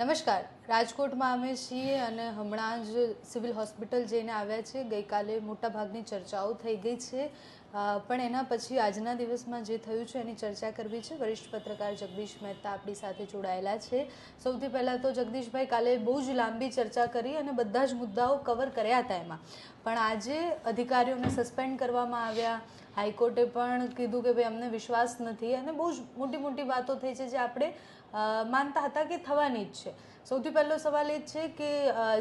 નમસ્કાર, રાજકોટમાં અમે છીએ અને હમણાં જ સિવિલ હોસ્પિટલ જઈને આવ્યા છે. ગઈકાલે મોટાભાગની ચર્ચાઓ થઈ ગઈ છે, પણ એના પછી આજના દિવસમાં જે થયું છે એની ચર્ચા કરવી છે. વરિષ્ઠ પત્રકાર જગદીશ મહેતા આપણી સાથે જોડાયેલા છે. સૌથી પહેલાં તો જગદીશભાઈ, કાલે બહુ જ લાંબી ચર્ચા કરી અને બધા જ મુદ્દાઓ કવર કર્યા હતા એમાં, પણ આજે અધિકારીઓને સસ્પેન્ડ કરવામાં આવ્યા. હાઈકોર્ટે પણ કીધું કે ભાઈ અમને વિશ્વાસ નથી અને બહુ જ મોટી મોટી વાતો થઈ છે જે આપણે માનતા હતા કે થવાની જ છે. સૌથી પહેલો સવાલ એ છે કે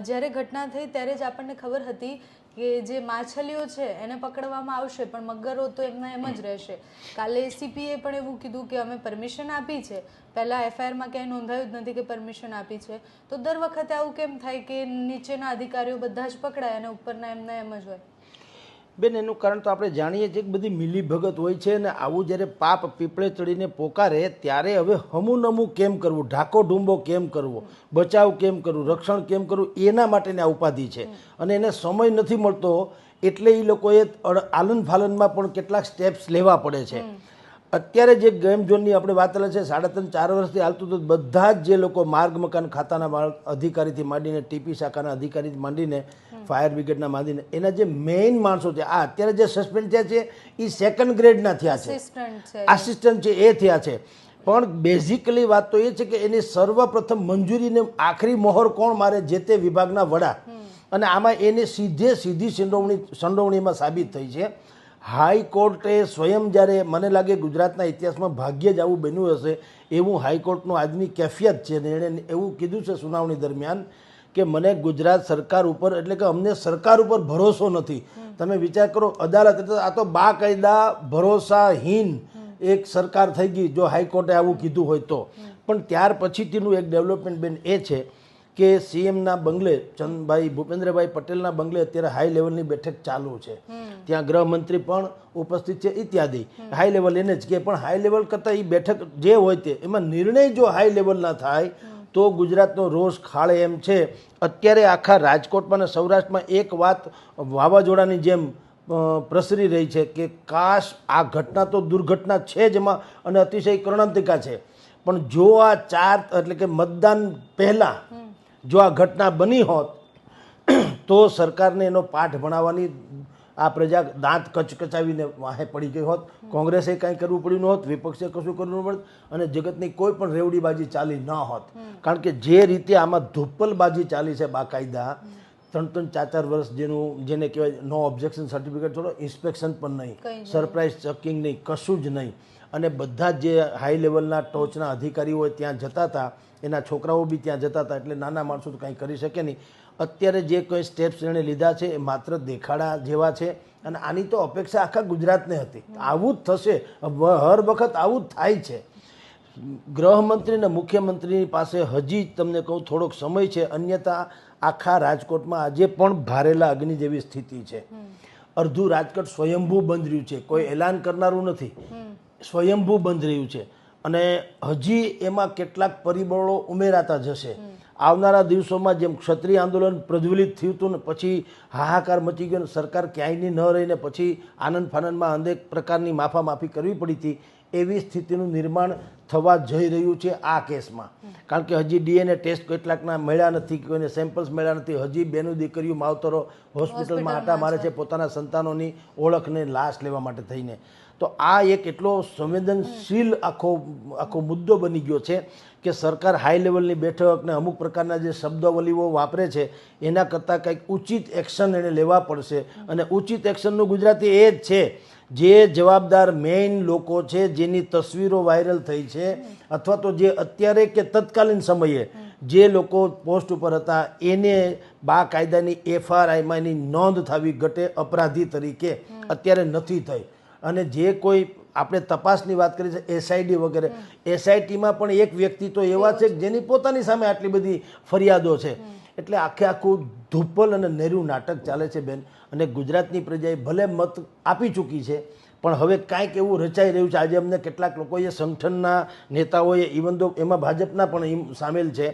જ્યારે ઘટના થઈ ત્યારે જ આપણને ખબર હતી કે જે માછલીઓ છે એને પકડવામાં આવશે, પણ મગરો તો એમના એમ જ રહેશે. કાલે એસીપીએ પણ એવું કીધું કે અમે પરમિશન આપી છે, પહેલાં એફઆઈઆરમાં ક્યાંય નોંધાયું જ નથી કે પરમિશન આપી છે. તો દર વખતે આવું કેમ થાય કે નીચેના અધિકારીઓ બધા જ પકડાય અને ઉપરના એમના એમ જ હોય? બેન, એનું કારણ તો આપણે જાણીએ છીએ કે બધી મિલીભગત હોય છે અને આવું જ્યારે પાપ પીપળે ચડીને પોકારે ત્યારે હવે હમુનમું કેમ કરવું, ઢાકો ઢૂંબો કેમ કરવો, બચાવ કેમ કરવું, રક્ષણ કેમ કરવું, એના માટેની આ ઉપાધિ છે. અને એને સમય નથી મળતો એટલે એ લોકોએ આલન ફાલનમાં પણ કેટલાક સ્ટેપ્સ લેવા પડે છે. અત્યારે જે ગેમ ઝોનની આપણે વાત ચાલે છે, 3.5-4 વર્ષથી હાલતું તો બધા જ જે લોકો માર્ગ મકાન ખાતાના અધિકારીથી માંડીને ટીપી શાખાના અધિકારીથી માંડીને ફાયર બ્રિગેડના માંડીને એના જે મેઇન માણસો છે, આ અત્યારે જે સસ્પેન્ડ થયા છે એ સેકન્ડ ગ્રેડના થયા છે, આસિસ્ટન્ટ છે એ થયા છે. પણ બેઝિકલી વાત તો એ છે કે એની સર્વપ્રથમ મંજૂરીને આખરી મોહર કોણ મારે? જે તે વિભાગના વડા. અને આમાં એની સીધી સંડોવણીમાં સાબિત થઈ છે. હાઈકોર્ટે સ્વયં જ્યારે, મને લાગે ગુજરાતના ઇતિહાસમાં ભાગ્યે જ આવું બન્યું હશે એવું હાઈકોર્ટનું આજની કેફિયત છે. એણે એવું કીધું છે સુનાવણી દરમિયાન કે મને ગુજરાત સરકાર ઉપર, એટલે કે અમને સરકાર ઉપર ભરોસો નથી. તમે વિચાર કરો, અદાલત આ તો બાકાયદા ભરોસાહીન એક સરકાર થઈ ગઈ જો હાઈકોર્ટે આવું કીધું હોય તો. પણ ત્યાર પછીથીનું એક ડેવલપમેન્ટ બેન એ છે કે સીએમના બંગલે, ચંદભાઈ ભૂપેન્દ્રભાઈ પટેલના બંગલે અત્યારે હાઈ લેવલની બેઠક ચાલુ છે. ત્યાં ગૃહમંત્રી પણ ઉપસ્થિત છે ઇત્યાદિ. હાઈ લેવલ એને જ કે, પણ હાઈ લેવલ કરતાં એ બેઠક જે હોય તે એમાં નિર્ણય જો હાઈ લેવલના થાય તો ગુજરાતનો રોષ ખાળે એમ છે. અત્યારે આખા રાજકોટમાં અને સૌરાષ્ટ્રમાં એક વાત વાવાઝોડાની જેમ પ્રસરી રહી છે કે કાશ આ ઘટના તો દુર્ઘટના છે જ એમાં અને અતિશય કરુણાંતિકા છે, પણ જો આ એટલે કે મતદાન પહેલાં જો આ ઘટના બની હોત તો સરકારને એનો પાઠ ભણાવવાની આ પ્રજા દાંત કચકચાવીને વાહે પડી ગઈ હોત. કોંગ્રેસે કાંઈ કરવું પડ્યું ન હોત, વિપક્ષે કશું કરવું ન પડત અને જગતની કોઈ પણ રેવડીબાજી ચાલી ન હોત. કારણ કે જે રીતે આમાં ધુપ્પલબાજી ચાલી છે બાકાયદા, 3-4 વર્ષ જેને કહેવાય નો ઓબ્જેક્શન સર્ટિફિકેટ, થોડો ઇન્સ્પેક્શન પણ નહીં, સરપ્રાઇઝ ચેકિંગ નહીં, કશું જ નહીં. અને બધા જે હાઈ લેવલના ટોચના અધિકારીઓ હોય ત્યાં જતા હતા, એના છોકરાઓ બી ત્યાં જતા હતા, એટલે નાના માણસો તો કાંઈ કરી શકે નહીં. અત્યારે જે કોઈ સ્ટેપ્સ એણે લીધા છે એ માત્ર દેખાડા જેવા છે અને આની તો અપેક્ષા આખા ગુજરાતને હતી. આવું જ થશે, હર વખત આવું જ થાય છે. ગૃહમંત્રી અને મુખ્યમંત્રીની પાસે હજી તમને કહું થોડોક સમય છે, અન્યથા આખા રાજકોટમાં આજે પણ ભારેલા અગ્નિ જેવી સ્થિતિ છે. અડધું રાજકોટ સ્વયંભૂ બંધ રહ્યું છે, કોઈ એલાન કરનારું નથી, સ્વયંભૂ બંધ રહ્યું છે. અને હજી એમાં કેટલાક પરિબળો ઉમેરાતા જશે. આવનારા દિવસોમાં જેમ ક્ષત્રિય આંદોલન પ્રજ્વલિત થયું હતું ને પછી હાહાકાર મચી ગયો, સરકાર ક્યાંયની ન રહીને પછી આનંદ ફાનંદમાં અનેક પ્રકારની માફી કરવી પડી હતી, એવી સ્થિતિનું નિર્માણ થવા જઈ રહ્યું છે આ કેસમાં. કારણ કે હજી ડીએનએ ટેસ્ટ કેટલાકના મળ્યા નથી, કોઈને સેમ્પલ્સ મળ્યા નથી. હજી બેનું દીકરીઓ માવતરો હોસ્પિટલમાં આટા મારે છે પોતાના સંતાનોની ઓળખને લાશ લેવા માટે થઈને. તો આ એક એટલો સંવેદનશીલ આખો મુદ્દો બની ગયો છે કે સરકાર હાઈ લેવલની બેઠક ને અમુક પ્રકારના જે શબ્દાવલીઓ વાપરે છે એના કરતાં કંઈક ઉચિત એક્શન એને લેવા પડશે. અને ઉચિત એક્શનનું ગુજરાતી એ જ છે, જે જવાબદાર મેઇન લોકો છે, જેની તસવીરો વાયરલ થઈ છે અથવા તો જે અત્યારે કે તત્કાલીન સમયે જે લોકો પોસ્ટ ઉપર હતા એને બાકાયદાની એફઆરઆઈમાં એની નોંધ થવી ઘટે અપરાધી તરીકે અત્યારે નથી થઈ. અને જે કોઈ આપણે તપાસની વાત કરી છે એસઆઈડી વગેરે, એસઆઈટીમાં પણ એક વ્યક્તિ તો એવા છે જેની પોતાની સામે આટલી બધી ફરિયાદો છે. એટલે આખું ધુપ્પલ અને નેરું નાટક ચાલે છે બેન. અને ગુજરાતની પ્રજાએ ભલે મત આપી ચૂકી છે પણ હવે કાંઈક એવું રચાઈ રહ્યું છે. આજે અમને કેટલાક લોકોએ સંગઠનના નેતાઓએ, ઇવન તો એમાં ભાજપના પણ સામેલ છે,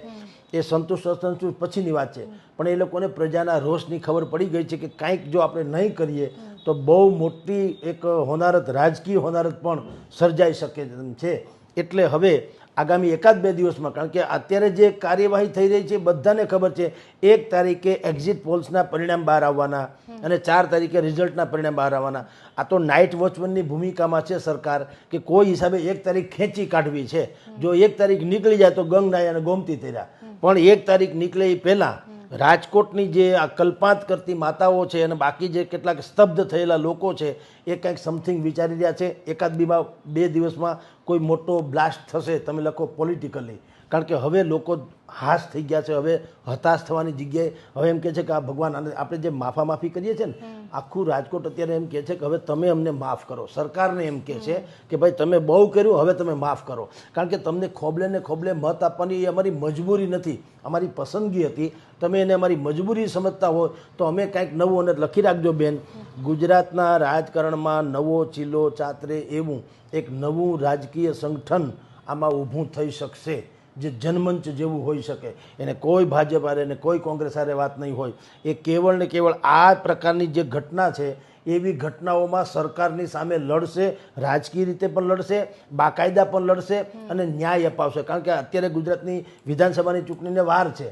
એ સંતુષ્ટ અસંતુષ્ટ પછીની વાત છે, પણ એ લોકોને પ્રજાના રોષની ખબર પડી ગઈ છે કે કાંઈક જો આપણે નહીં કરીએ તો બહુ મોટી એક હોનારત, રાજકીય હોનારત પણ સર્જાઈ શકે છે. એટલે હવે આગામી 1-2 દિવસમાં, કારણ કે અત્યારે જે કાર્યવાહી થઈ રહી છે બધાને ખબર છે 1 તારીખે એક્ઝિટ પોલ્સના પરિણામ બહાર આવવાના અને 4 તારીખે રિઝલ્ટના પરિણામ બહાર આવવાના. આ તો નાઇટ વોચમેનની ભૂમિકામાં છે સરકાર કે કોઈ હિસાબે 1 તારીખ ખેંચી કાઢવી છે. જો 1 તારીખ નીકળી જાય તો ગંગનાય અને ગોમતી તર્યા, પણ 1 તારીખ નીકળે એ પહેલાં રાજકોટની જે આ કલ્પાંત કરતી માતાઓ છે અને બાકી જે કેટલાક સ્તબ્ધ થયેલા લોકો છે એ કંઈક સમથિંગ વિચારી રહ્યા છે. 1-2 દિવસમાં કોઈ મોટો બ્લાસ્ટ થશે, તમે લખો પોલિટિકલી, કારણ કે હવે લોકો હાશ થઈ ગયા છે. હવે હતાશ થવાની જગ્યાએ હવે એમ કહે છે કે આ ભગવાન, આપણે જે માફી કરીએ છીએ ને, આખું રાજકોટ અત્યારે એમ કહે છે કે હવે તમે અમને માફ કરો. સરકારને એમ કહે છે કે ભાઈ તમે બહુ કર્યું, હવે તમે માફ કરો, કારણ કે તમને ખોબલે ને ખોબલે મત આપવાની એ અમારી મજબૂરી નથી, અમારી પસંદગી હતી. તમે એને અમારી મજબૂરી સમજતા હોય તો અમે કાંઈક નવું, અને લખી રાખજો બેન, ગુજરાતના રાજકારણમાં નવો ચીલો ચાતરે એવું એક નવું રાજકીય સંગઠન આમાં ઊભું થઈ શકશે જે જનમંચ જેવું હોઈ શકે. એને કોઈ ભાજપ હારે ને કોઈ કોંગ્રેસ હારે વાત નહીં હોય. એ કેવળ ને કેવળ આ પ્રકારની જે ઘટના છે એવી ઘટનાઓમાં સરકારની સામે લડશે, રાજકીય રીતે પણ લડશે, બાકાયદા પણ લડશે અને ન્યાય અપાવશે. કારણ કે અત્યારે ગુજરાતની વિધાનસભાની ચૂંટણીને વાર છે,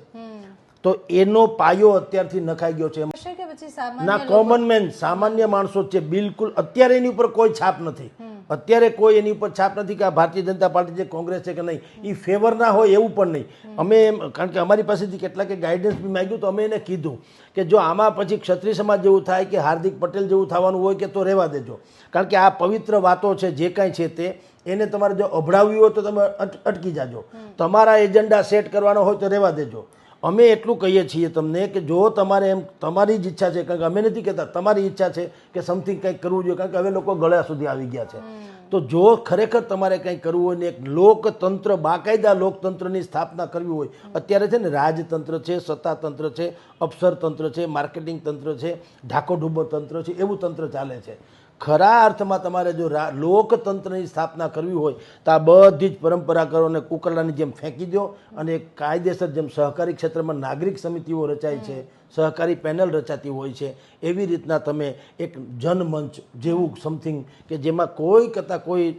તો એનો પાયો અત્યારથી નખાઈ ગયો છે. કે પછી સામાન્ય ના, કોમન મેન, સામાન્ય માણસો જ છે બિલકુલ. અત્યારે એની ઉપર કોઈ છાપ નથી, અત્યારે કોઈ એની ઉપર છાપ નથી કે આ ભારતીય જનતા પાર્ટી છે, કોંગ્રેસ છે કે નહીં, એ ફેવર ના હોય એવું પણ નહીં. અમે કારણ કે અમારી પાસેથી કેટલાકે ગાઈડન્સ બી માંગ્યું તો અમે એને કીધું કે જો આમાં પછી ક્ષત્રિય સમાજ જેવું થાય કે હાર્દિક પટેલ જેવું થવાનું હોય કે તો રહેવા દેજો, કારણ કે આ પવિત્ર વાતો છે જે કાંઈ છે તે એને તમારે જો અભડાવવી હોય તો તમે અટકી જાજો, તમારા એજન્ડા સેટ કરવાનો હોય તો રહેવા દેજો. અમે એટલું કહીએ છીએ તમને કે જો તમારે એમ તમારી જ ઈચ્છા છે, કારણ કે અમે નથી કહેતા, તમારી ઈચ્છા છે કે સમથિંગ કંઈક કરવું જોઈએ, કારણ કે હવે લોકો ગળા સુધી આવી ગયા છે. તો જો ખરેખર તમારે કંઈક કરવું હોય ને એક લોકતંત્ર, બાકાયદા લોકતંત્રની સ્થાપના કરવી હોય, અત્યારે છે ને રાજતંત્ર છે, સત્તાતંત્ર છે, અફસરતંત્ર છે, માર્કેટિંગ તંત્ર છે, ઢાકોઢૂંબો તંત્ર છે, એવું તંત્ર ચાલે છે. ખરા અર્થમાં તમારે જો લોકતંત્રની સ્થાપના કરવી હોય તો આ બધી જ પરંપરાગતોને કુકરડાની જેમ ફેંકી દો અને એક કાયદેસર, જેમ સહકારી ક્ષેત્રમાં નાગરિક સમિતિઓ રચાય છે, સહકારી પેનલ રચાતી હોય છે, એવી રીતના તમે એક જનમંચ જેવું સમથિંગ કે જેમાં કોઈ કરતાં કોઈ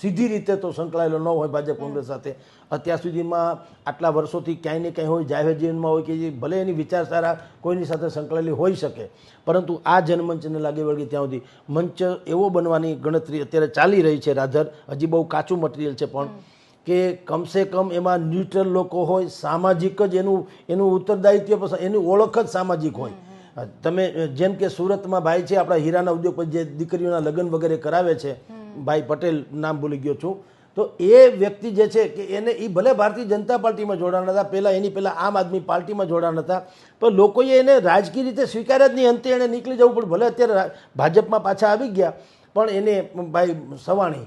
સીધી રીતે તો સંકળાયેલો ન હોય ભાજપ કોંગ્રેસ સાથે. અત્યાર સુધીમાં આટલા વર્ષોથી ક્યાંય ને ક્યાંય હોય, જાહેર જીવનમાં હોય કે ભલે એની વિચારધારા કોઈની સાથે સંકળાયેલી હોઈ શકે, પરંતુ આ જનમંચને લાગે વળગે ત્યાં સુધી મંચ એવો બનવાની ગણતરી અત્યારે ચાલી રહી છે. રાધર, હજી બહુ કાચું મટીરિયલ છે, પણ કે કમસે કમ એમાં ન્યુટ્રલ લોકો હોય, સામાજિક જ એનું ઉત્તરદાયિત્વ, એની ઓળખ જ સામાજિક હોય. તમે જેમ કે સુરતમાં ભાઈ છે આપણા હીરાના ઉદ્યોગપતિ, જે દીકરીઓના લગ્ન વગેરે કરાવે છે, ભાઈ પટેલ, નામ ભૂલી ગયો છું, તો એ વ્યક્તિ જે છે કે એને એ ભલે ભારતીય જનતા પાર્ટીમાં જોડાણ હતા, એની પહેલાં આમ આદમી પાર્ટીમાં જોડાણ હતા, પણ લોકોએ એને રાજકીય રીતે સ્વીકાર્યા જ નહીં. અંતે એને નીકળી જવું પડે. ભલે અત્યારે ભાજપમાં પાછા આવી ગયા, પણ એને ભાઈ સવાણી,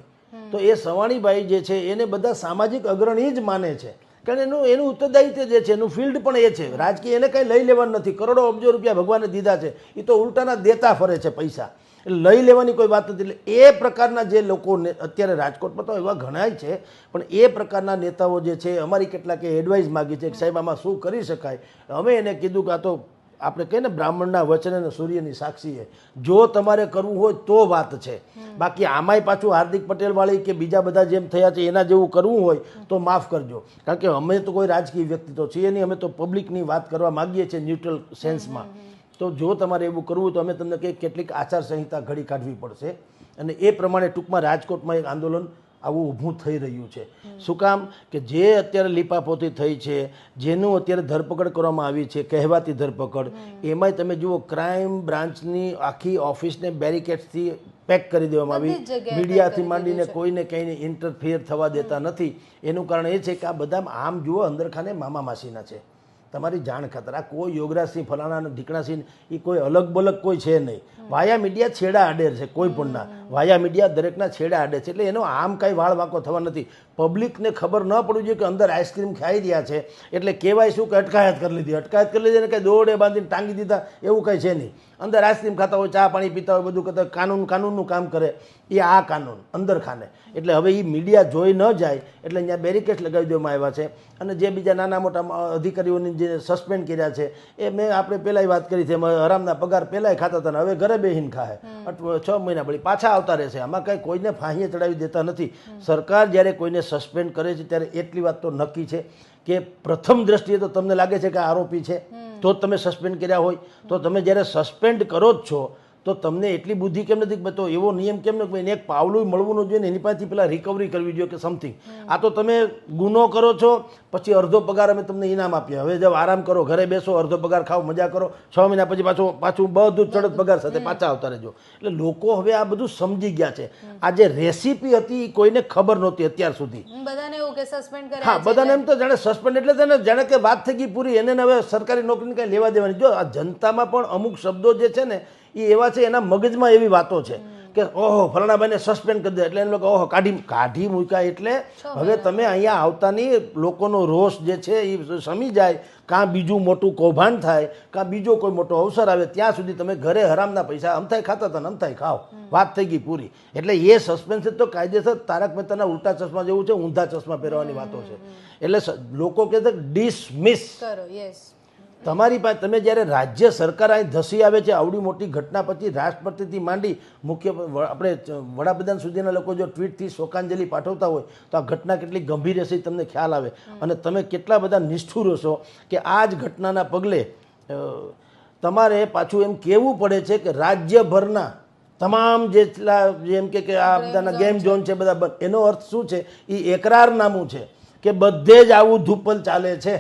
તો એ સવાણીભાઈ જે છે એને બધા સામાજિક અગ્રણી જ માને છે, કારણ એનું ઉત્તરદાયિત્વ જે છે, એનું ફિલ્ડ પણ એ છે. રાજકીય એને કંઈ લઈ લેવાનું નથી. કરોડો અબજો રૂપિયા ભગવાને દીધા છે, એ તો ઉલટાના દેતા ફરે છે પૈસા, લઈ લેવાની કોઈ વાત નથી. એટલે એ પ્રકારના જે લોકોને અત્યારે રાજકોટમાં તો એવા ઘણાય છે, પણ એ પ્રકારના નેતાઓ જે છે, અમારી કેટલાકે એડવાઇસ માગી છે કે સાહેબ આમાં શું કરી શકાય. અમે એને કીધું કે આ તો આપણે કહીએ ને બ્રાહ્મણના વચન અને સૂર્યની સાક્ષી છે, જો તમારે કરવું હોય તો વાત છે. બાકી આમાંય પાછું હાર્દિક પટેલ વાળી કે બીજા બધા જેમ થયા છે એના જેવું કરવું હોય તો માફ કરજો, કારણ કે અમે તો કોઈ રાજકીય વ્યક્તિ તો છીએ નહીં, અમે તો પબ્લિકની વાત કરવા માગીએ છીએ ન્યુટ્રલ સેન્સમાં. તો જો તમારે એવું કરવું તો અમે તમને કંઈક કેટલીક આચારસંહિતા ઘડી કાઢવી પડશે, અને એ પ્રમાણે ટૂંકમાં રાજકોટમાં એક આંદોલન આવું ઊભું થઈ રહ્યું છે. શું કામ કે જે અત્યારે લીપાપોતી થઈ છે, જેનું અત્યારે ધરપકડ કરવામાં આવી છે, કહેવાતી ધરપકડ, એમાંય તમે જુઓ ક્રાઇમ બ્રાન્ચની આખી ઓફિસને બેરિકેડ્સથી પેક કરી દેવામાં આવી, મીડિયાથી માંડીને કોઈને કંઈને ઇન્ટરફિયર થવા દેતા નથી. એનું કારણ એ છે કે આ બધા આમ જુઓ અંદરખાને મામા માસીના છે, તમારી જાણ ખાતર. આ કોઈ યોગરાજસિંહ ફલાણા ઢીકણાસિંહ એ કોઈ અલગ બલગ કોઈ છે નહીં. વાયા મીડિયા છેડા આડેર છે, કોઈ પણના વાયા મીડિયા દરેકના છેડા આડે છે. એટલે એનો આમ કાંઈ વાળ વાંકો થવા નથી. પબ્લિકને ખબર ન પડવી જોઈએ કે અંદર આઈસ્ક્રીમ ખાઈ રહ્યા છે એટલે કહેવાય શું કે અટકાયત કરી લીધી અને કંઈ દોડે બાંધીને ટાંગી દીધા એવું કંઈ છે નહીં. અંદર આઈસ્ક્રીમ ખાતા હોય, ચા પાણી પીતા હોય, બધું કરતા કાનૂનનું કામ કરે, એ આ કાનૂન અંદર ખાને. એટલે હવે એ મીડિયા જોઈ ન જાય એટલે અહીંયા બેરિકેડ લગાવી દેવામાં આવ્યા છે. અને જે બીજા નાના મોટા અધિકારીઓની જે સસ્પેન્ડ કર્યા છે એ મેં આપણે પહેલાંય વાત કરી છે, હરામના પગાર પહેલાંય ખાતા હતા ને હવે ઘરે બેહીને ખાય, 6 મહિના પડી પાછા આવતા રહેશે. આમાં કાંઈ કોઈને ફાંસીએ ચડાવી દેતા નથી. સરકાર જ્યારે કોઈને સસ્પેન્ડ કરે છે ત્યારે એટલી વાત તો નક્કી છે કે પ્રથમ દ્રષ્ટિએ તો તમને લાગે છે કે આરોપી છે તો જ તમે સસ્પેન્ડ કર્યા હોય. તો તમે જ્યારે સસ્પેન્ડ કરો જ છો તો તમને એટલી બુદ્ધિ કેમ નથી? તો એવો નિયમ કેમ નથી? એને એક પાવલું મળવું ન જોઈએ ને એની પાસેથી પેલા રિકવરી કરવી જોઈએ કે સમથિંગ. આ તો તમે ગુનો કરો છો પછી અડધો પગાર અમે તમને ઇનામ આપીએ, હવે જો આરામ કરો, ઘરે બેસો, અડધો પગાર ખાઓ, મજા કરો, 6 મહિના પછી પાછું બધું ચડત પગાર સાથે પાછા આવતા રહેજો. એટલે લોકો હવે આ બધું સમજી ગયા છે. આ જે રેસીપી હતી એ કોઈને ખબર નહોતી અત્યાર સુધી. બધાને એવું કે સસ્પેન્ડ કરે. હા, બધાને એમ તો જાણે સસ્પેન્ડ એટલે તેને જાણે કે વાત થઈ ગઈ પૂરી, એને હવે સરકારી નોકરીની કાંઈ લેવા દેવાની. જો આ જનતામાં પણ અમુક શબ્દો જે છે ને એ એવા છે, એના મગજમાં એવી વાતો છે કે ઓહો ફલાણાભાઈને સસ્પેન્ડ કરી દે એટલે એને લોકો ઓહો કાઢી મૂક્યા. એટલે હવે તમે અહીંયા આવતાની લોકોનો રોષ જે છે એ સમી જાય, કાં બીજું મોટું કૌભાંડ થાય, કાં બીજો કોઈ મોટો અવસર આવે, ત્યાં સુધી તમે ઘરે હરામના પૈસા અમથાય ખાતા હતા ને અમથાય ખાઓ, વાત થઈ ગઈ પૂરી. એટલે એ સસ્પેન્સ તો કાયદેસર તારક મહેતાના ઉલટા ચશ્મા જેવું છે, ઊંધા ચશ્મા પહેરવાની વાતો છે. એટલે લોકો કહે છે ડિસમિસ કરો. યસ, તમારી પાસે તમે જ્યારે રાજ્ય સરકાર અહીં ધસી આવે છે આવડી મોટી ઘટના પછી, રાષ્ટ્રપતિથી માંડી મુખ્ય આપણે વડાપ્રધાન સુધીના લોકો જો ટ્વીટથી શોકાંજલિ પાઠવતા હોય તો આ ઘટના કેટલી ગંભીર હશે તમને ખ્યાલ આવે. અને તમે કેટલા બધા નિષ્ઠુર હશો કે આ જ ઘટનાના પગલે તમારે પાછું એમ કહેવું પડે છે કે રાજ્યભરના તમામ જેટલા જેમ કે આ બધાના ગેમ ઝોન છે બધા બંધ. એનો અર્થ શું છે? એ એકરારનામું છે કે બધે જ આવું ધૂપલ ચાલે છે.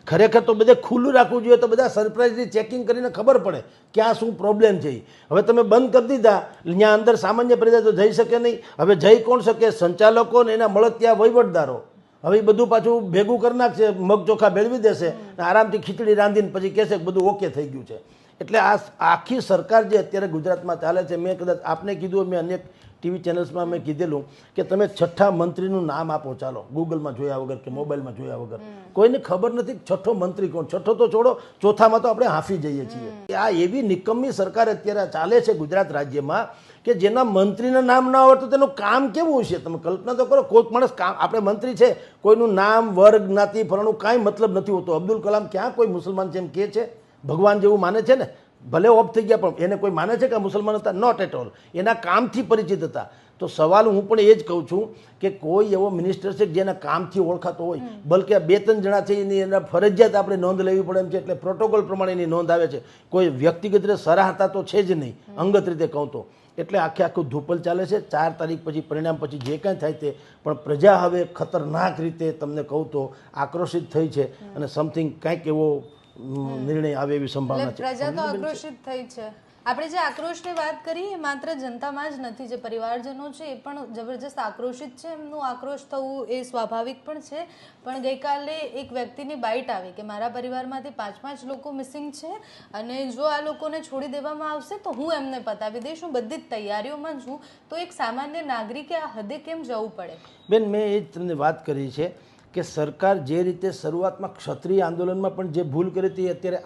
ખરેખર તો બધે ખુલ્લું રાખવું જોઈએ તો બધા સરપ્રાઇઝલી ચેકિંગ કરીને ખબર પડે ક્યાં શું પ્રોબ્લેમ છે. હવે તમે બંધ કરી દીધા, ત્યાં અંદર સામાન્ય પ્રજા તો જઈ શકે નહીં. હવે જઈ કોણ શકે? સંચાલકો ને એના મળતિયા વહીવટદારો. હવે એ બધું પાછું ભેગું કરી નાખશે, મગ ચોખા ભેળવી દેશે, આરામથી ખીચડી રાંધીને પછી કહેશે કે બધું ઓકે થઈ ગયું છે. એટલે આ આખી સરકાર જે અત્યારે ગુજરાતમાં ચાલે છે, મેં કદાચ આપને કીધું, મેં અનેક ટીવી ચેનલ્સમાં મેં કીધેલું કે તમે 6ઠ્ઠા મંત્રીનું નામ આપો, ચાલો ગૂગલમાં જોયા વગર કે મોબાઈલમાં જોયા વગર. કોઈને ખબર નથી 6ઠ્ઠો મંત્રી કોણ. 6ઠ્ઠો તો છોડો, ચોથામાં તો આપણે હાંફી જઈએ છીએ. આ એવી નિકમ્મી સરકાર અત્યારે ચાલે છે ગુજરાત રાજ્યમાં કે જેના મંત્રીના નામ ના હોય તો તેનું કામ કેવું હશે? તમે કલ્પના તો કરો. કોઈક માણસ કામ, આપણે મંત્રી છે, કોઈનું નામ, વર્ગ, જ્ઞાતિ, ફલાણું કાંઈ મતલબ નથી હોતો. અબ્દુલ કલામ ક્યાં કોઈ મુસલમાન છે એમ કહે છે? ભગવાન જેવું માને છે ને, ભલે ઓફ થઈ ગયા પણ એને કોઈ માને છે કે મુસલમાન હતા? Not at all. એના કામથી પરિચિત હતા. તો સવાલ હું પણ એ જ કહું છું કે કોઈ એવો મિનિસ્ટર છે જેના કામથી ઓળખાતો હોય, બલકે 2-3 જણા છે એની એના ફરજિયાત આપણે નોંધ લેવી પડે એમ છે. એટલે પ્રોટોકોલ પ્રમાણે એની નોંધ આવે છે. કોઈ વ્યક્તિગત રીતે સરાહતા તો છે જ નહીં, અંગત રીતે કહું તો. એટલે આખું ધૂપલ ચાલે છે. 4 તારીખ પછી પરિણામ પછી જે કાંઈ થાય તે, પણ પ્રજા હવે ખતરનાક રીતે તમને કહું તો આક્રોશિત થઈ છે અને સમથિંગ કાંઈક એવો નિર્ણય આવે એવી સંભાવના છે. પ્રજા તો આક્રોશિત થઈ છે. આપણે જે આક્રોશની વાત કરી એ માત્ર જનતામાં જ નથી, જે પરિવારજનો છે એ પણ જબરજસ્ત આક્રોશિત છે. એમનું આક્રોશ થવું એ સ્વાભાવિક પણ છે. પણ ગઈકાલે એક વ્યક્તિની બાઇટ આવી કે મારા પરિવારમાંથી 5 લોકો મિસિંગ છે અને જો આ લોકોને છોડી દેવામાં આવશે તો હું એમને પતાવી દઈશ, હું બધી જ તૈયારીઓમાં છું. તો એક સામાન્ય નાગરિકે આ હદે કેમ જવું પડે? બેન, મેં એ જ તમને વાત કરી છે કે સરકાર જે રીતે શરૂઆતમાં ક્ષત્રિય આંદોલનમાં પણ જે ભૂલ કરી હતી, અત્યારે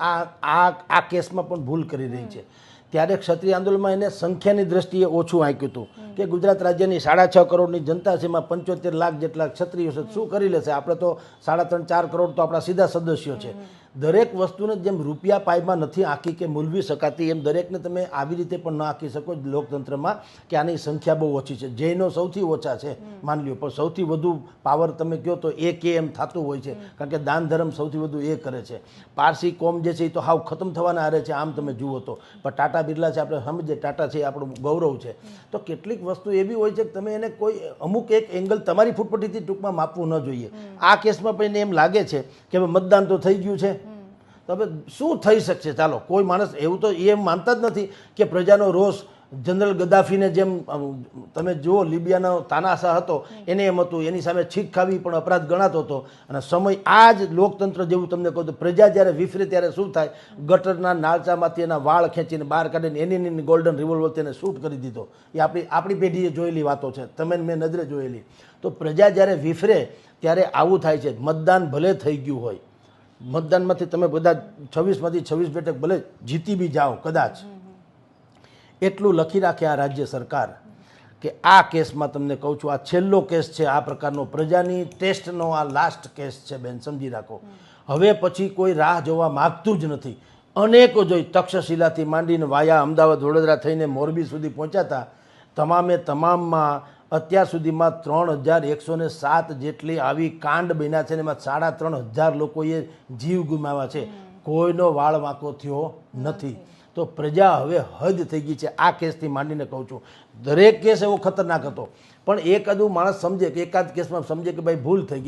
આ કેસમાં પણ ભૂલ કરી રહી છે. ત્યારે ક્ષત્રિય આંદોલનમાં એને સંખ્યાની દ્રષ્ટિએ ઓછું આંક્યું હતું કે ગુજરાત રાજ્યની 6.5 કરોડની જનતા છે, એમાં 75 લાખ જેટલા ક્ષત્રિયો છે, શું કરી લેશે? આપણે તો 3.5-4 કરોડ તો આપણા સીધા સદસ્યો છે. દરેક વસ્તુને જેમ રૂપિયા પાયમાં નથી આંકી કે મૂલવી શકાતી, એમ દરેકને તમે આવી રીતે પણ ન આંકી શકો લોકતંત્રમાં કે આની સંખ્યા બહુ ઓછી છે. જૈનો સૌથી ઓછા છે માની લ્યો, પણ સૌથી વધુ પાવર તમે કહો તો એ કે એમ થતું હોય છે, કારણ કે દાન ધર્મ સૌથી વધુ એ કરે છે. પારસી કોમ જે છે એ તો હાવ ખતમ થવાના આરે છે આમ તમે જુઓ તો. પણ ટાટા બિરલા છે, આપણે સમજીએ ટાટા છે, આપણું ગૌરવ છે. તો કેટલીક વસ્તુ એવી હોય છે કે તમે એને કોઈ અમુક એક એંગલ તમારી ફૂટપટ્ટીથી ટૂંકમાં માપવું ન જોઈએ. આ કેસમાં પણ એમ લાગે છે કે હવે મતદાન તો થઈ ગયું છે, તો હવે શું થઈ શકશે? ચાલો, કોઈ માણસ એવું તો એમ માનતા જ નથી કે પ્રજાનો રોષ જનરલ ગદ્દાફીને જેમ તમે જુઓ લિબિયાનો તાનાશાહ હતો એને એમ હતું, એની સામે છીક ખાવી પણ અપરાધ ગણાતો હતો. અને સમય આ જ લોકતંત્ર જેવું તમને કહું તો પ્રજા જ્યારે વિફરે ત્યારે શું થાય? ગટરના નાળચામાંથી એના વાળ ખેંચીને બહાર કાઢીને એની ગોલ્ડન રિવોલ્વર તેને શૂટ કરી દીધો. એ આપણી પેઢીએ જોયેલી વાતો છે, તમે મેં નજરે જોયેલી. તો પ્રજા જ્યારે વિફરે ત્યારે આવું થાય છે. મતદાન ભલે થઈ ગયું હોય, મતદાનમાંથી તમે બધા 26માંથી 26 બેઠક ભલે જીતી બી જાઓ કદાચ, એટલું લખી રાખે આ રાજ્ય સરકાર કે આ કેસમાં તમને કહું છું, આ છેલ્લો કેસ છે આ પ્રકારનો, પ્રજાની ટેસ્ટનો આ લાસ્ટ કેસ છે બેન, સમજી રાખો. હવે પછી કોઈ રાહ જોવા માગતું જ નથી. અનેકો જોઈ તક્ષશિલાથી માંડીને વાયા અમદાવાદ વડોદરા થઈને મોરબી સુધી પહોંચ્યા હતા તમામે તમામમાં અત્યાર સુધીમાં 3107 જેટલી આવી કાંડ બન્યા છે ને એમાં 3500 લોકોએ જીવ ગુમાવ્યા છે. કોઈનો વાળ વાંકો થયો નથી. તો પ્રજા હવે હદ થઈ ગઈ છે. આ કેસથી માંડીને કહું છું, દરેક કેસ એવો ખતરનાક હતો, પણ એકાદું માણસ સમજે કે એકાદ કેસમાં સમજે કે ભાઈ ભૂલ થઈ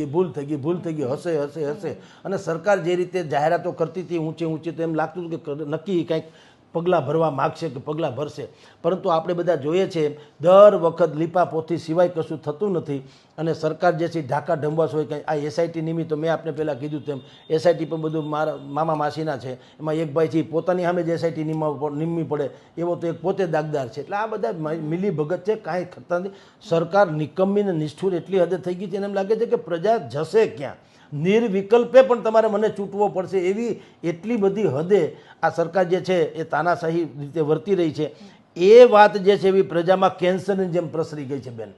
ગઈ, હશે. અને સરકાર જે રીતે જાહેરાતો કરતી હતી ઊંચી તો એમ લાગતું હતું કે નક્કી કંઈક પગલાં ભરવા માગશે કે પગલાં ભરશે, પરંતુ આપણે બધા જોઈએ છે દર વખત લીપાપોથી સિવાય કશું થતું નથી. અને સરકાર જે છે ઢાકા ઢંબાસ હોય કંઈ આ એસઆઈટી નિમિત્ત તો મેં આપને પહેલાં કીધું તેમ એસઆઈટી પણ બધું મારા મામા માસીના છે. એમાં એક ભાઈ છે પોતાની સામે જ એસઆઈટી નિમવી પડે એવો તો એક પોતે દાગદાર છે. એટલે આ બધા મિલી ભગત છે, કાંઈ ખતર નથી. સરકાર નિકમ્મી ને નિષ્ઠુર એટલી હદે થઈ ગઈ છે એને એમ લાગે છે કે પ્રજા જશે ક્યાં, નિર્વિકલ્પે પણ તમારે મને ચૂંટવો પડશે એવી એટલી બધી હદે આ સરકાર જે છે એ તાનાશાહી રીતે વર્તી રહી છે. એ વાત જે છે એવી પ્રજામાં કેન્સરની જેમ પ્રસરી ગઈ છે બેન.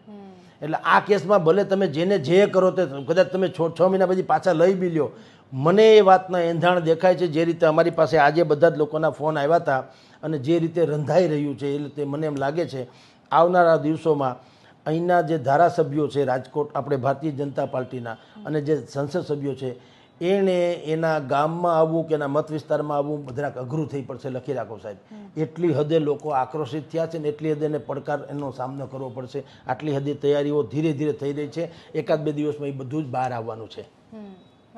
એટલે આ કેસમાં ભલે તમે જેને જે કરો તે કદાચ તમે 6 મહિના પછી પાછા લઈ બી લ્યો, મને એ વાતના એંધાણ દેખાય છે. જે રીતે અમારી પાસે આજે બધા જ લોકોના ફોન આવ્યા હતા અને જે રીતે રંધાઈ રહ્યું છે એ રીતે મને એમ લાગે છે આવનારા દિવસોમાં અહીંના જે ધારાસભ્યો છે રાજકોટ આપણે ભારતીય જનતા પાર્ટીના અને જે સંસદ સભ્યો છે એણે એના ગામમાં આવવું કે એના મત વિસ્તારમાં આવવું જરાક અઘરું થઈ પડશે. લખી રાખો સાહેબ, એટલી હદે લોકો આક્રોશિત થયા છે ને એટલી હદે એને પડકાર એનો સામનો કરવો પડશે. આટલી હદે તૈયારીઓ ધીરે ધીરે થઈ રહી છે. 1-2 દિવસમાં એ બધું જ બહાર આવવાનું છે.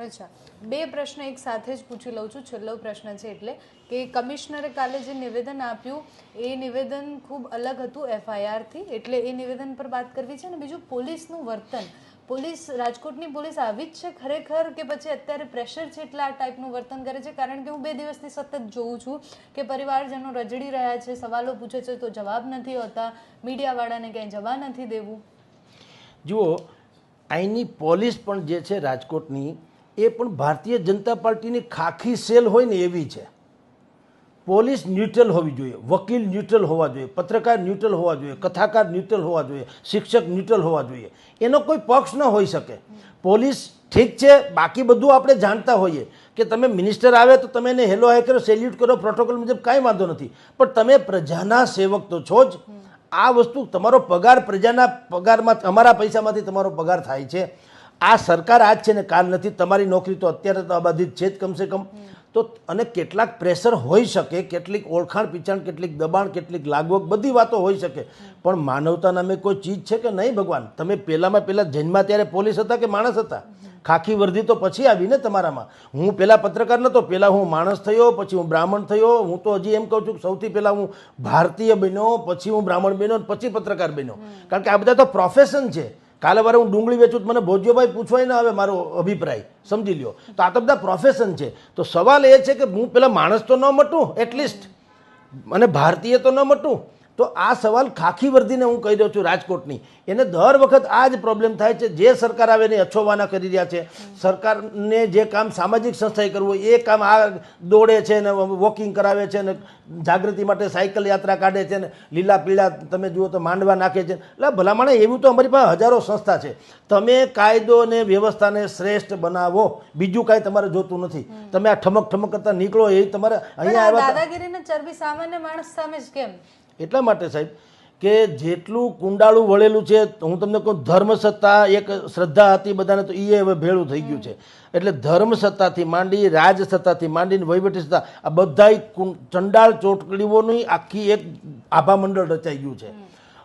અચ્છા, 2 પ્રશ્ન એક સાથે જ પૂછી લઉં છું. છેલ્લો પ્રશ્ન છે એટલે કે કમિશનરે કાલે જે નિવેદન આપ્યું એ નિવેદન ખૂબ અલગ હતું એફઆઈઆરથી, એટલે એ નિવેદન પર વાત કરવી છે. અને બીજું પોલીસનું વર્તન, પોલીસ રાજકોટની પોલીસ આવી જ છે ખરેખર કે પછી અત્યારે પ્રેશર છે એટલે આ ટાઈપનું વર્તન કરે છે? કારણ કે હું 2 દિવસથી સતત જોઉં છું કે પરિવારજનો રજડી રહ્યા છે, સવાલો પૂછે છે તો જવાબ નથી હોતા, મીડિયાવાળાને ક્યાંય જવા નથી દેવું. જુઓ, અહીંની પોલીસ પણ જે છે રાજકોટની એ પણ ભારતીય જનતા પાર્ટીની ખાખી સેલ હોય ને એવી છે. પોલીસ ન્યુટ્રલ હોવી જોઈએ, વકીલ ન્યુટ્રલ હોવા જોઈએ, પત્રકાર ન્યુટ્રલ હોવા જોઈએ, કથાકાર ન્યુટ્રલ હોવા જોઈએ, શિક્ષક ન્યુટ્રલ હોવા જોઈએ. એનો કોઈ પક્ષ ન હોઈ શકે. પોલીસ ઠીક છે, બાકી બધું આપણે જાણતા હોઈએ કે તમે મિનિસ્ટર આવે તો તમે એને હેલો હાય કરો, સેલ્યુટ કરો, પ્રોટોકોલ મુજબ કાંઈ વાંધો નથી, પણ તમે પ્રજાના સેવક તો છો જ. આ વસ્તુ તમારો પગાર પ્રજાના પગારમાં, અમારા પૈસામાંથી તમારો પગાર થાય છે. આ સરકાર આજ છે ને કાલ નથી. તમારી નોકરી તો અત્યારે તો અબાધિત છે જ કમસે કમ. તો અને કેટલાક પ્રેશર હોઈ શકે, કેટલીક ઓળખાણ પીછાણ, કેટલીક દબાણ, કેટલીક લાગવગ, બધી વાતો હોઈ શકે, પણ માનવતા નામે કોઈ ચીજ છે કે નહીં ભગવાન? તમે પહેલાં જન્મા ત્યારે પોલીસ હતા કે માણસ હતા? ખાખી વર્દી તો પછી આવી ને તમારામાં. હું પહેલાં પત્રકાર નહોતો, પહેલાં હું માણસ થયો, પછી હું બ્રાહ્મણ થયો. હું તો હજી એમ કહું છું કે સૌથી પહેલાં હું ભારતીય બન્યો, પછી હું બ્રાહ્મણ બન્યો, પછી પત્રકાર બન્યો. કારણ કે આ બધા તો પ્રોફેશન છે. કાલે વારે હું ડુંગળી વેચું તો મને ભોજ્યોભાઈ પૂછવાય ના આવે મારો અભિપ્રાય, સમજી લ્યો. તો આ તો બધા પ્રોફેશન છે. તો સવાલ એ છે કે હું પેલા માણસ તો ન મટું એટલીસ્ટ, અને ભારતીય તો ન મટું. તો આ સવાલ ખાખી વર્દીને હું કહી રહ્યો છું રાજકોટની, એને દર વખત આ જ પ્રોબ્લેમ થાય છે. જે સરકાર આવે એને અછોવાના કરી રહ્યા છે. સરકારને જે કામ સામાજિક સંસ્થાએ કરવું એ કામ આ દોડે છે ને વોકિંગ કરાવે છે ને જાગૃતિ માટે સાયકલ યાત્રા કાઢે છે ને લીલા પીળા તમે જુઓ તો માંડવા નાખે છે. એટલે ભલામણ એવું તો અમારી પાસે હજારો સંસ્થા છે. તમે કાયદો ને વ્યવસ્થાને શ્રેષ્ઠ બનાવો, બીજું કાંઈ તમારે જોતું નથી. તમે આ ઠમક કરતા નીકળો એ તમારે અહીંયા આવ્યા. દાદાગીરીને ચરબી સામાન્ય માણસ સામે જ કેમ? એટલા માટે સાહેબ કે જેટલું કુંડાળું વળેલું છે, હું તમને કહું ધર્મસત્તા એક શ્રદ્ધા હતી બધાને, તો એ હવે ભેળું થઈ ગયું છે. એટલે ધર્મસત્તાથી માંડી, રાજસત્તાથી માંડીને વહીવટી સત્તા, આ બધાય ચંડાળ ચોટકડીઓની આખી એક આભા મંડળ રચાઈ ગયું છે.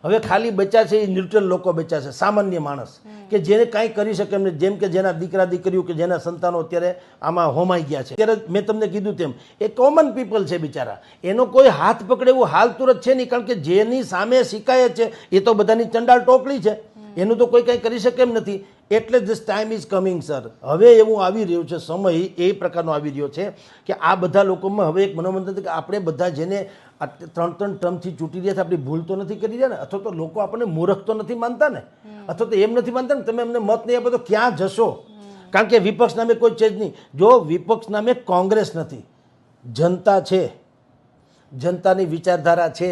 હવે ખાલી બચ્યા છે એ ન્યુટ્રલ લોકો બચ્યા છે, સામાન્ય માણસ કે જેને કાંઈ કરી શકે એમને, જેમ કે જેના દીકરા દીકરીઓ કે જેના સંતાનો અત્યારે આમાં હોમાઈ ગયા છે. અત્યારે મેં તમને કીધું તેમ એ કોમન પીપલ છે બિચારા, એનો કોઈ હાથ પકડે એવું હાલ તુરત છે નહીં. કારણ કે જેની સામે શિકાયત છે એ તો બધાની ચંડાળ ટોકળી છે, એનું તો કોઈ કંઈ કરી શકે એમ નથી. એટલે this time is coming sir. હવે એવું આવી રહ્યું છે, સમય એ પ્રકારનો આવી રહ્યો છે કે આ બધા લોકોમાં હવે એક મનોમંથન કે આપણે બધા જેને 3 ટર્મથી ચૂંટી રહ્યા છે, આપણી ભૂલ તો નથી કરી રહ્યા ને, અથવા તો લોકો આપણને મૂર્ખ તો નથી માનતા ને, અથવા તો એમ નથી માનતા ને તમે એમને મત નહીં આપો તો ક્યાં જશો? કારણ કે વિપક્ષ નામે કોઈ છે જ નહીં. જો વિપક્ષ નામે કોંગ્રેસ નથી, જનતા છે, જનતાની વિચારધારા છે,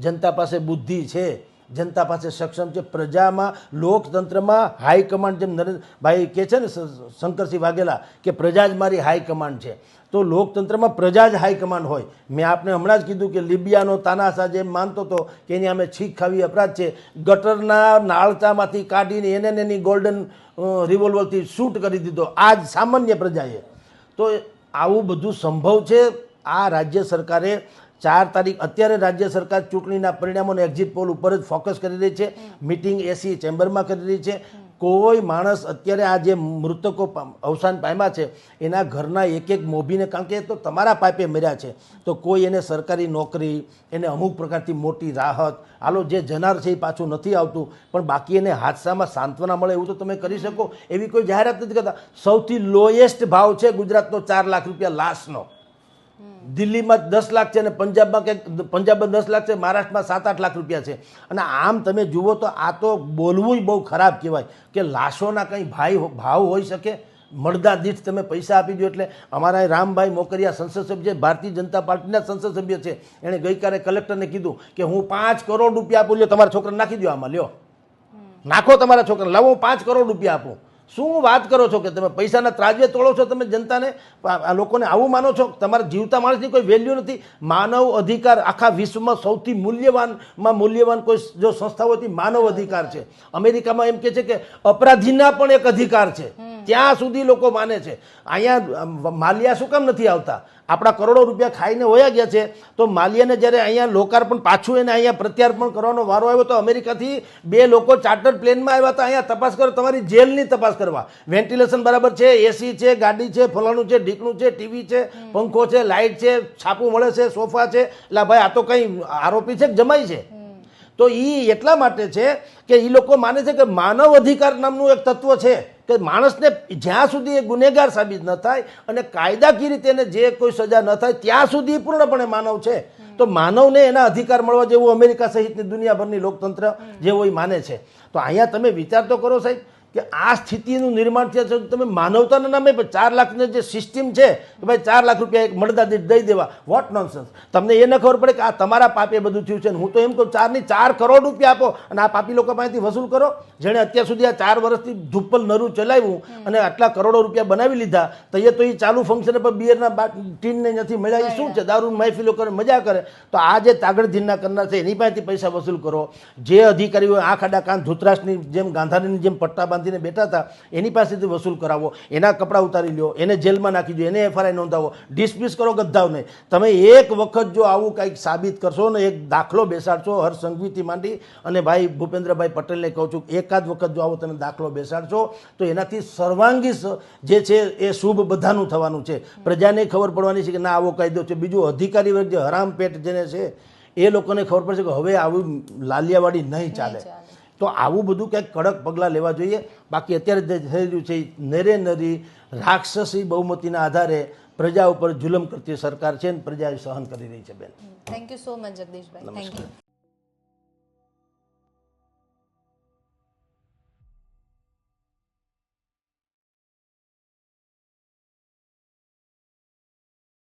જનતા પાસે બુદ્ધિ છે, જનતા પાસે સક્ષમ છે, પ્રજામાં લોકતંત્રમાં હાઈકમાન્ડ, જેમ નરેન્દ્રભાઈ કહે છે ને શંકરસિંહ વાઘેલા કે પ્રજા જ મારી હાઈકમાન્ડ છે, તો લોકતંત્રમાં પ્રજા જ હાઈકમાન્ડ હોય. મેં આપને હમણાં જ કીધું કે લિબિયાનો તાનાશાહ જેમ માનતો હતો કે એની અમે છીક ખાવી અપરાધ છે, ગટરના નાળચામાંથી કાઢીને એને એની ગોલ્ડન રિવોલ્વરથી શૂટ કરી દીધો આજ સામાન્ય પ્રજાએ. તો આવું બધું સંભવ છે. આ રાજ્ય સરકારે 4 તારીખ, અત્યારે રાજ્ય સરકાર ચૂંટણીના પરિણામોને એક્ઝિટ પોલ ઉપર જ ફોકસ કરી રહી છે, મિટિંગ એસી ચેમ્બરમાં કરી રહી છે. કોઈ માણસ અત્યારે આ જે મૃતકો અવસાન પામ્યા છે એના ઘરના એક એક મોભીને, કારણ કે એ તો તમારા પાપે મર્યા છે, તો કોઈ એને સરકારી નોકરી, એને અમુક પ્રકારથી મોટી રાહત, હાલો જે જનાર છે એ પાછું નથી આવતું, પણ બાકી એને હાદસામાં સાંત્વના મળે એવું તો તમે કરી શકો, એવી કોઈ જાહેરાત નથી કરતા. સૌથી લોએસ્ટ ભાવ છે ગુજરાતનો 4 લાખ રૂપિયા લાશનો. દિલ્હીમાં 10 લાખ છે અને પંજાબમાં 10 લાખ છે, મહારાષ્ટ્રમાં 7-8 લાખ રૂપિયા છે. અને આમ તમે જુઓ તો આ તો બોલવું બહુ ખરાબ કહેવાય કે લાશોના કંઈ ભાવ હોઈ શકે. મળદા દીઠ તમે પૈસા આપી દો. એટલે અમારા રામભાઈ મોકરિયા સંસદ સભ્ય, ભારતીય જનતા પાર્ટીના સંસદ સભ્ય છે, એણે ગઈકાલે કલેક્ટરને કીધું કે હું 5 કરોડ રૂપિયા આપું, લ્યો તમારા છોકરાને નાખી દો આમાં, લ્યો નાખો તમારા છોકરાને, લાવો હું 5 કરોડ રૂપિયા આપું. શું વાત કરો છો કે તમે પૈસાના ત્રાજવે તોડો છો તમે જનતાને? આ લોકોને આવું માનો છો? તમારા જીવતા માણસની કોઈ વેલ્યુ નથી? માનવ અધિકાર આખા વિશ્વમાં સૌથી મૂલ્યવાન કોઈ જો સંસ્થા હોય તો માનવ અધિકાર છે. અમેરિકામાં એમ કે છે કે અપરાધીના પણ એક અધિકાર છે, ત્યાં સુધી લોકો માને છે. અહીંયા માલ્યા શું કામ નથી આવતા? આપણા કરોડો રૂપિયા ખાઈને વયા ગયા છે, તો માલ્યાને જ્યારે અહીંયા લોકાર્પણ પાછું એને અહીંયા પ્રત્યાર્પણ કરવાનો વારો આવ્યો તો અમેરિકાથી 2 લોકો ચાર્ટર્ડ પ્લેનમાં આવ્યા હતા અહીંયા તપાસ કરો, તમારી જેલની તપાસ કરવા. વેન્ટિલેશન બરાબર છે, એસી છે, ગાડી છે, ફલાણું છે, ઢીકણું છે, ટીવી છે, પંખો છે, લાઇટ છે, છાપું મળે છે, સોફા છે. એટલે ભાઈ આ તો કંઈ આરોપી છે કે જમાઈ છે? તો એ એટલા માટે છે કે એ લોકો માને છે કે માનવ અધિકાર નામનું એક તત્વ છે કે માણસને જ્યાં સુધી એ ગુનેગાર સાબિત ન થાય અને કાયદાકીય રીતે એને જે કોઈ સજા ન થાય ત્યાં સુધી પૂર્ણપણે માનવ છે. તો માનવને એના અધિકાર મળવા જેવું અમેરિકા સહિતની દુનિયાભરની લોકતંત્ર જેવો એ માને છે. તો અહીંયા તમે વિચાર તો કરો સાહેબ કે આ સ્થિતિનું નિર્માણ થયા છે. તમે માનવતાના નામે 4 લાખની જે સિસ્ટમ છે કે ભાઈ 4 લાખ રૂપિયા એક મળદા દીઠ દઈ દેવા, વોટ નોનસેન્સ. તમને એ ન ખબર પડે કે આ તમારા પાપે બધું થયું છે. હું તો એમ કહું 4 કરોડ રૂપિયા આપો અને આ પાપી લોકો પાસેથી વસૂલ કરો. જેણે અત્યાર સુધી આ 4 વર્ષથી ધુપ્પલ નરું ચલાવ્યું અને આટલા કરોડો રૂપિયા બનાવી લીધા, તો એ ચાલુ ફંક્શન પર બિયરના ટીનને નથી મળ્યા, એ શું છે? દારૂ મહેફિલો કરે, મજા કરે. તો આ જે તાગડ ધીરના કરનાર છે એની પાસેથી પૈસા વસૂલ કરો. જે અધિકારીઓ આંખ આડા કાન ધૂતરાષ્ટ્રની જેમ ગાંધારીની જેમ પટ્ટા બાંધીને બેઠા હતા એની પાસેથી વસૂલ કરાવો, એના કપડાં ઉતારી લ્યો, એને જેલમાં નાખી દો, એને એફઆઈઆર નોંધાવો, ડિસમિસ કરો ગદ્દાવને. તમે એક વખત જો આવું કંઈક સાબિત કરશો ને, એક દાખલો બેસાડશો, હર્ષ સંઘવીથી માંડી અને ભાઈ ભૂપેન્દ્રભાઈ પટેલને કહું છું, એકાદ વખત જો આવો તમે દાખલો બેસાડશો તો એનાથી સર્વાંગી જે છે એ શુભ બધાનું થવાનું છે. પ્રજાને ખબર પડવાની છે કે ના આવો કાયદો છે. બીજું અધિકારી વર્ગ જે હરામ પેટ જેને છે એ લોકોને ખબર પડશે કે હવે આવું લાલિયાવાડી નહીં ચાલે. તો આવું બધું કંઈક કડક પગલાં લેવા જોઈએ. બાકી અત્યારે જે થઈ રહ્યું છે નરે નરી રાક્ષસી બહુમતીના આધારે પ્રજા ઉપર જુલમ કરતી સરકાર છે અને પ્રજા સહન કરી રહી છે. બેન, thank you so much Jagdishbhai. Thank you.